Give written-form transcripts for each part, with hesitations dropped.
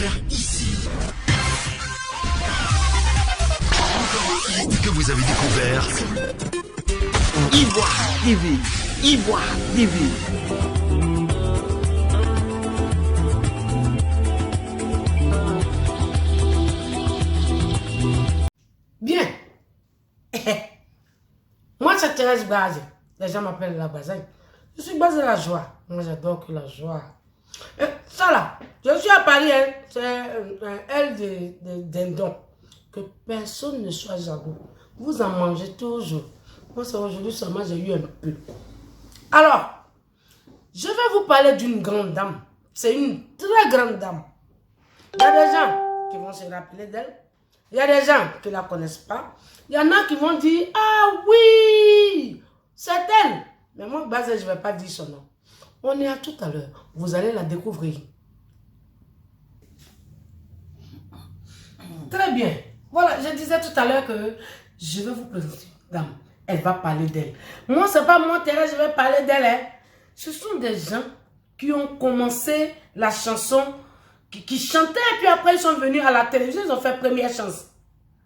faire ici. Que vous avez découvert Ivoire TV. Ivoire TV. Bien. Moi, c'est Thérèse Baz. Les gens m'appellent la Bazagne. Je suis basée de la joie. Moi, j'adore que la joie. Et ça là, je suis à Paris, hein. C'est un aile de dindon. Que personne ne soit jaloux. Vous en mangez toujours. Moi, c'est aujourd'hui seulement j'ai eu un peu. Alors, je vais vous parler d'une grande dame. C'est une très grande dame. Il y a des gens qui vont se rappeler d'elle. Il y a des gens qui ne la connaissent pas. Il y en a qui vont dire, ah oui, c'est elle. Mais moi, je ne vais pas dire son nom. On est à tout à l'heure. Vous allez la découvrir. Très bien. Voilà, je disais tout à l'heure que je vais vous présenter une dame. Elle va parler d'elle. Moi, ce n'est pas moi, Thérèse, je vais parler d'elle. Hein. Ce sont des gens qui ont commencé la chanson, qui chantaient, et puis après, ils sont venus à la télévision, ils ont fait première chance.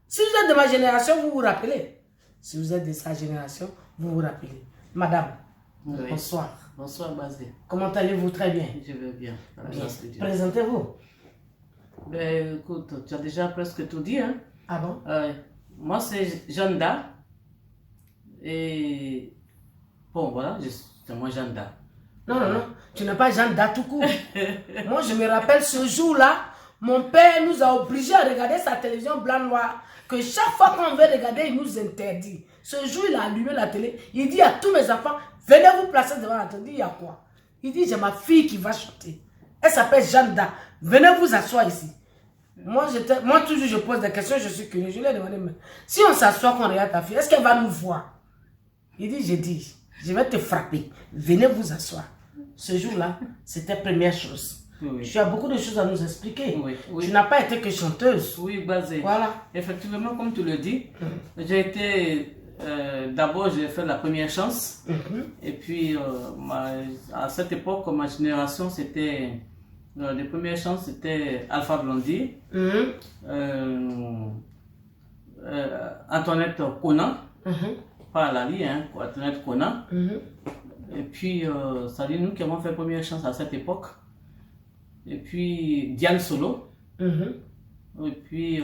Si vous êtes de ma génération, vous vous rappelez. Si vous êtes de sa génération, vous vous rappelez. Madame, oui. Bonsoir. Bonsoir, Bazé. Comment allez-vous? Très bien. Je vais bien. Bien. Présentez-vous. Ben, écoute, tu as déjà presque tout dit, hein? Ah bon? Moi, c'est Janda. Et bon, voilà, c'est moi Janda. Non, non, non. Tu n'es pas Janda tout court. Moi, je me rappelle ce jour-là, mon père nous a obligés à regarder sa télévision blanc-noir. Que chaque fois qu'on veut regarder, il nous interdit. Ce jour, il a allumé la télé. Il dit à tous mes enfants, venez vous placer devant la télé. Il dit, il y a quoi? Il dit, j'ai ma fille qui va chanter. Elle s'appelle Janda. Venez vous asseoir ici. Moi, toujours, je pose des questions, je suis curieux. Je lui ai demandé, mais si on s'assoit, qu'on regarde ta fille, est-ce qu'elle va nous voir? Il dit, j'ai dit, je vais te frapper. Venez vous asseoir. Ce jour-là, c'était première chose. Oui. Tu as beaucoup de choses à nous expliquer. Oui, oui. Tu n'as pas été que chanteuse. Oui, Bazé. Voilà. Effectivement, comme tu le dis, j'ai été... d'abord, j'ai fait la première chance. Et puis, à cette époque, ma génération, c'était... les premières chances, c'était Alpha Blondy, Antoinette Conan, pas Lali, hein, Antoinette Conan. Et puis, ça dit nous qui avons fait première chance à cette époque. Et puis, Diane Solo. Et puis,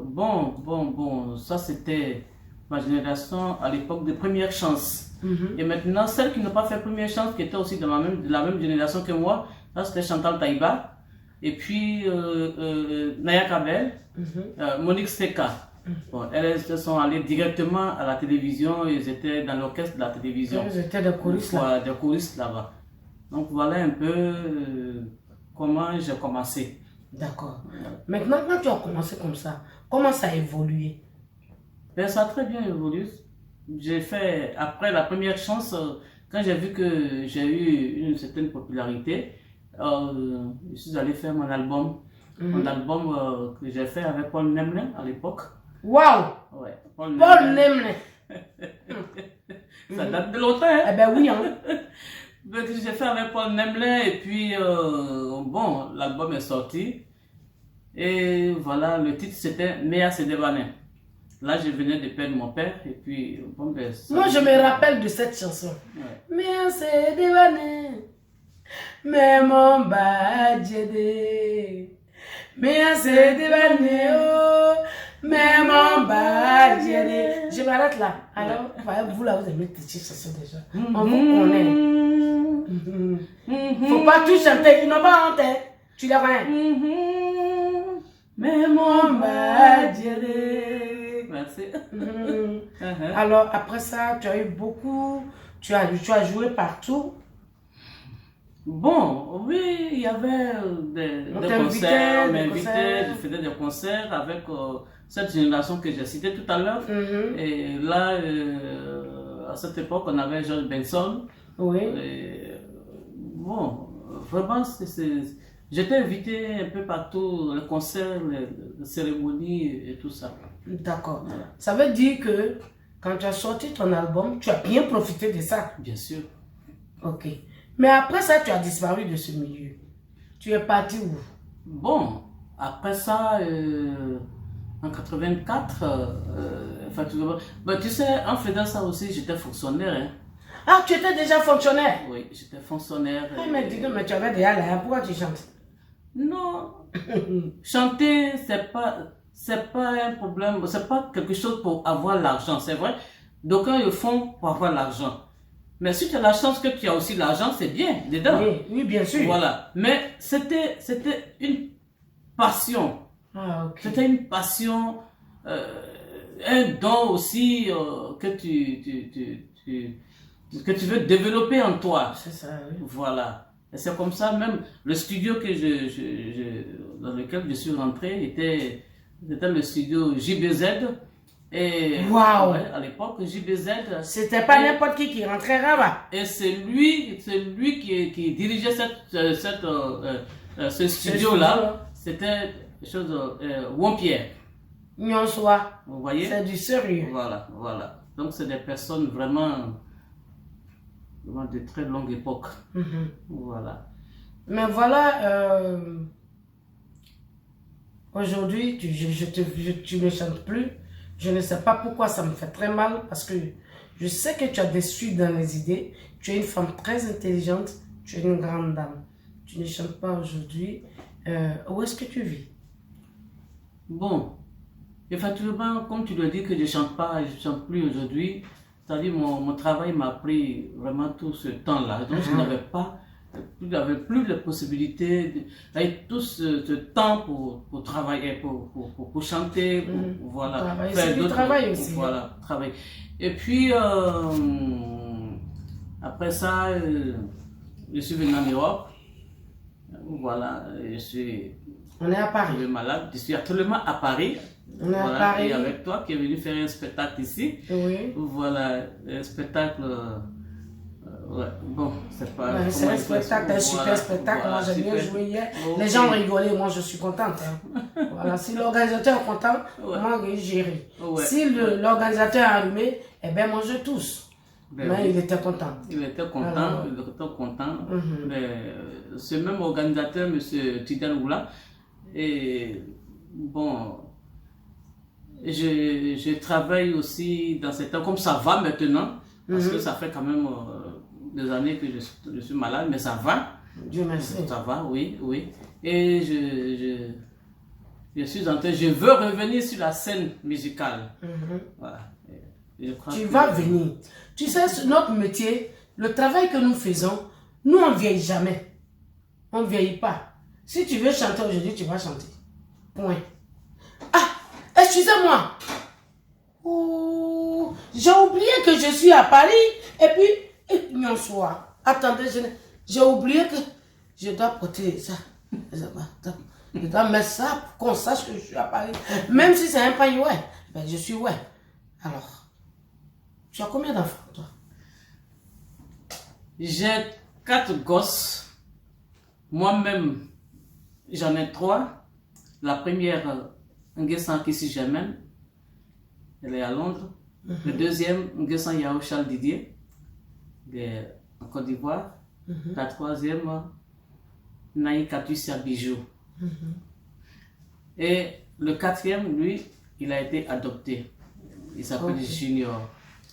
bon, ça c'était ma génération à l'époque de première chance. Et maintenant, celles qui n'ont pas fait première chance, qui étaient aussi de la même génération que moi, là c'était Chantal Taïba. Et puis, Naya Kabel, Monique Seka. Bon, elles sont allées directement à la télévision, ils étaient dans l'orchestre de la télévision. Ils étaient des choristes là. Des choristes là-bas. Donc voilà un peu comment j'ai commencé. D'accord. Maintenant, quand tu as commencé comme ça, comment ça a évolué? Ben, ça a très bien évolué. J'ai fait, après la première chance, quand j'ai vu que j'ai eu une certaine popularité, je suis allé faire mon album. Mon album que j'ai fait avec Paul Nemlin à l'époque. Waouh! Ouais, Paul Nemlin. Ça date de longtemps, hein? Eh ben oui, hein. J'ai fait avec Paul Nemlin et puis, bon, l'album est sorti. Et voilà, le titre c'était Méa Sédévané. Là, je venais de perdre mon père et puis, bon, ben, moi, je me rappelle de cette chanson. Ouais. Méa Sédévané, mais mon badjede. Méa Sédévané, oh, mais mon badjede. Je m'arrête là. Alors, vous là, vous aimez cette chanson déjà. On vous connaît. Faut pas tout chanter, ils n'ont pas honte. Tu les connais. Mais mon badjede. Merci. Alors, après ça, tu as eu beaucoup, tu as joué partout. Bon, oui, il y avait des concerts, on m'invitait, je faisais des concerts avec cette génération que j'ai citée tout à l'heure. Et là, à cette époque, on avait George Benson. Oui. Et, bon, vraiment, j'étais invité un peu partout, les concerts, les cérémonies et tout ça. D'accord. Voilà. Ça veut dire que quand tu as sorti ton album, tu as bien profité de ça. Bien sûr. Ok. Mais après ça, tu as disparu de ce milieu. Tu es parti où? Bon, après ça, en 84, enfin, tu sais, en faisant ça aussi, j'étais fonctionnaire. Hein. Ah, tu étais déjà fonctionnaire? Oui, j'étais fonctionnaire. Ah, mais dis-donc, mais tu avais déjà l'air, pourquoi tu chantes? Non, chanter, c'est pas un problème, c'est pas quelque chose pour avoir l'argent, c'est vrai. D'aucuns le font pour avoir l'argent. Mais si tu as la chance que tu as aussi l'argent, c'est bien, dedans. Oui, oui, bien sûr. Voilà. Mais c'était une passion. Ah, ok. C'était une passion, un don aussi que tu veux développer en toi. C'est ça, oui. Voilà. Et c'est comme ça, même le studio dans lequel je suis rentré était le studio JBZ. Et Wow. ouais, à l'époque, JBZ. C'était pas n'importe qui rentrait là-bas. Et c'est lui qui dirigeait ce studio-là. C'était Wampierre. Nyonsoi. Vous voyez? C'est du sérieux. Voilà, voilà. Donc c'est des personnes vraiment de très longue époque. Voilà. Mais voilà, aujourd'hui, tu ne chantes plus. Je ne sais pas pourquoi ça me fait très mal parce que je sais que tu as des suites dans les idées. Tu es une femme très intelligente. Tu es une grande dame. Tu ne chantes pas aujourd'hui. Où est-ce que tu vis? Bon, effectivement, comme tu le dis que je ne chante pas, je ne chante plus aujourd'hui, c'est-à-dire mon travail m'a pris vraiment tout ce temps-là. Donc je n'avais plus la possibilité, tout ce temps pour travailler, pour chanter, pour voilà, faire d'autres travail aussi. Voilà, travailler. Et puis, après ça, je suis venu en Europe. Voilà, On est à Paris. Je suis malade. Je suis actuellement à Paris. On est à Paris. Et avec toi qui est venu faire un spectacle ici. Oui. Voilà, un spectacle. Ouais, bon, c'est pas. Ouais, c'est un spectacle, un super spectacle. Voilà, moi, j'ai bien joué hier. Okay. Les gens rigolaient, moi, je suis contente. Hein. Voilà, si l'organisateur est content, moi, j'ai ri. Ouais. Si l'organisateur est allumé, eh bien, moi, je tousse. Mais il était content. Il était content, il était content. Mais ce même organisateur, M. Tidal Oula, et bon, je travaille aussi dans cette... Comme ça va maintenant, parce que ça fait quand même des années que je suis malade, mais ça va. Dieu merci. Ça va, oui, oui. Et je suis en train, je veux revenir sur la scène musicale. Voilà. Tu vas venir. Tu sais, notre métier, le travail que nous faisons, nous, on ne vieillit jamais. On ne vieillit pas. Si tu veux chanter aujourd'hui, tu vas chanter. Point. Ah, excusez-moi. Oh, j'ai oublié que je suis à Paris. Et puis, non, soit. Attendez, j'ai oublié que je dois porter ça. Je dois mettre ça pour qu'on sache que je suis à Paris. Même si c'est un paille, ouais. Ben, je suis ouais. Alors. Tu as combien d'enfants, toi? J'ai 4 gosses. Moi-même, j'en ai 3. La première, Nguessan Kissi Germaine, elle est à Londres. Le deuxième, Nguessan Yao Charles Didier, en Côte d'Ivoire. La troisième, Naï Katussia Bijou. Et le quatrième, lui, il a été adopté. Il s'appelle Junior.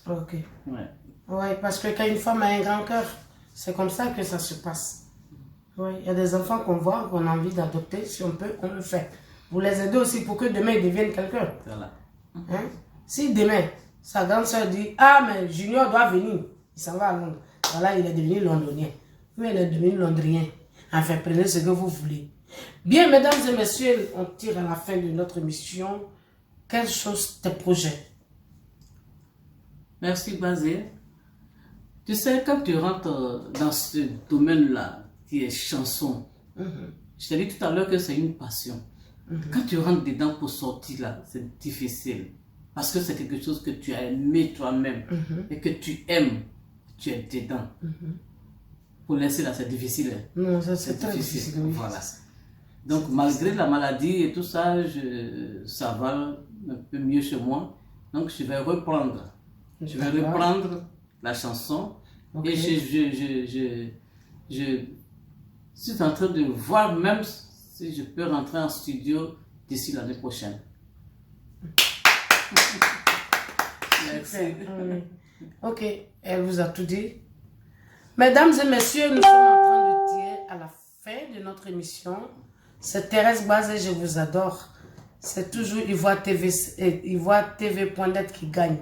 Ok. Ouais. Ouais, parce que quand une femme a un grand cœur, c'est comme ça que ça se passe. Ouais, il y a des enfants qu'on voit, qu'on a envie d'adopter. Si on peut, on le fait. Vous les aidez aussi pour que demain ils deviennent quelqu'un. Voilà. Hein? Si demain, sa grande soeur dit, ah, mais Junior doit venir, il s'en va à Londres. Voilà, il est devenu londonien. Oui, il est devenu londrien. Enfin, prenez ce que vous voulez. Bien, mesdames et messieurs, on tire à la fin de notre émission. Quelles sont tes projets? Merci, Bazé. Tu sais, quand tu rentres dans ce domaine-là, qui est chanson, je t'ai dit tout à l'heure que c'est une passion. Quand tu rentres dedans pour sortir là, c'est difficile. Parce que c'est quelque chose que tu as aimé toi-même et que tu aimes, tu es dedans. Pour laisser là, c'est difficile. Non, c'est très difficile. Oui. Voilà. Donc, malgré la maladie et tout ça, ça va un peu mieux chez moi. Donc, je vais reprendre. Je vais reprendre la chanson. Okay. Et je suis en train de voir même si je peux rentrer en studio d'ici l'année prochaine. Merci. Ok, elle vous a tout dit. Mesdames et messieurs, nous sommes en train de tirer à la fin de notre émission. C'est Thérèse Baz et je vous adore. C'est toujours Ivoire TV.net qui gagne.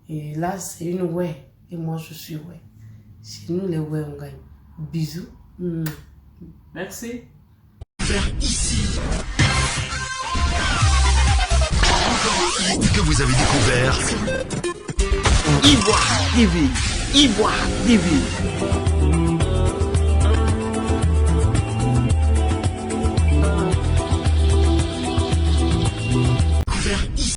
Et là, c'est une ouais. Et moi, je suis ouais. Chez nous, les ouais, on gagne. Bisous. Merci. Ici. Que vous avez découvert Ivoire TV. Ivoire TV.